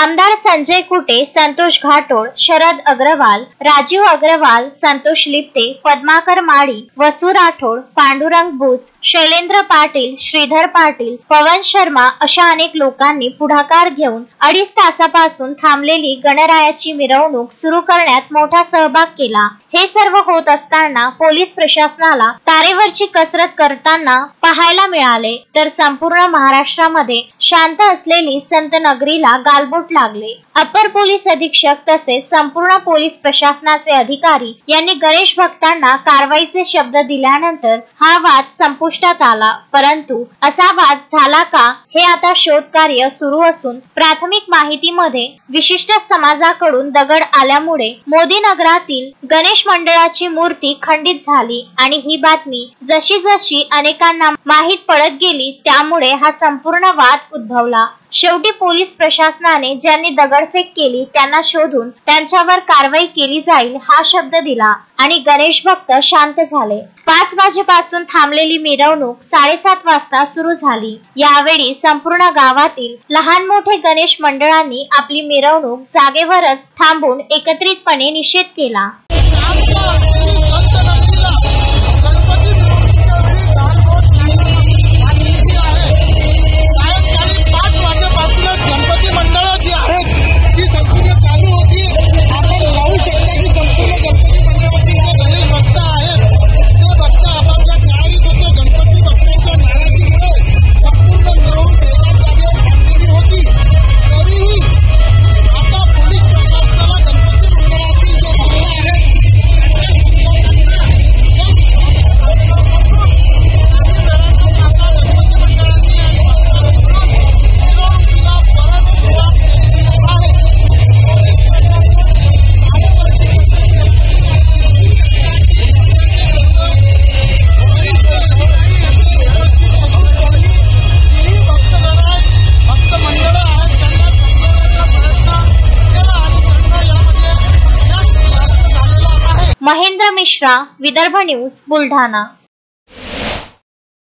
आमदार संजय कुटे, संतोष घाटोळ, शरद अग्रवाल, राजीव अग्रवाल, संतोष लिप्ते, पद्माकर माळी, वसु राठोड, पांडुरंग बुच, शैलेंद्र पाटील, श्रीधर पाटील, पवन शर्मा अशा अनेक लोकांनी पुढाकार घेऊन 2.5 तासापासून थांबलेली गणरायाची मिरवणूक सुरू करण्यात मोठा सहभाग केला। हे सर्व होत असताना पोलीस प्रशासनाला तारेवरची कसरत करताना पाहायला मिळाले, तर संपूर्ण महाराष्ट्रामध्ये शांत असलेली संत नगरीला गालबोट लागले। अपर पोलीस अधीक्षक तसेच संपूर्ण पोलीस प्रशासनाचे अधिकारी यांनी गणेश भक्तांना कारवाईचे शब्द दिल्यानंतर हा वाद संपुष्टात आला। परंतु असा वाद झाला का हे आता शोध कार्य सुरू असून प्राथमिक माहितीमध्ये विशिष्ट समाजाकडून दगड आल्यामुळे मोदी नगरातील गणेश मंडळाची मूर्ती खंडित झाली आणि ही बातमी जशी जशी अनेकांना माहीत पडत गेली त्यामुळे हा संपूर्ण वाद उद्भवला। शेवटी पोलीस प्रशासनाने ज्यांनी दगडफेक केली त्यांना शोधून त्यांच्यावर कारवाई केली जाईल हा शब्द दिला आणि गणेश भक्त शांत झाले। 5 वाजेपासून थांबलेली मिरवणूक 7:30 वाजता सुरू झाली। यावेळी संपूर्ण गावातील लहान मोठे गणेश मंडळांनी आपली मिरवणूक जागेवरच थांबून एकत्रितपणे निषेध केला। महेंद्र मिश्रा, विदर्भ न्यूज, बुलढाणा।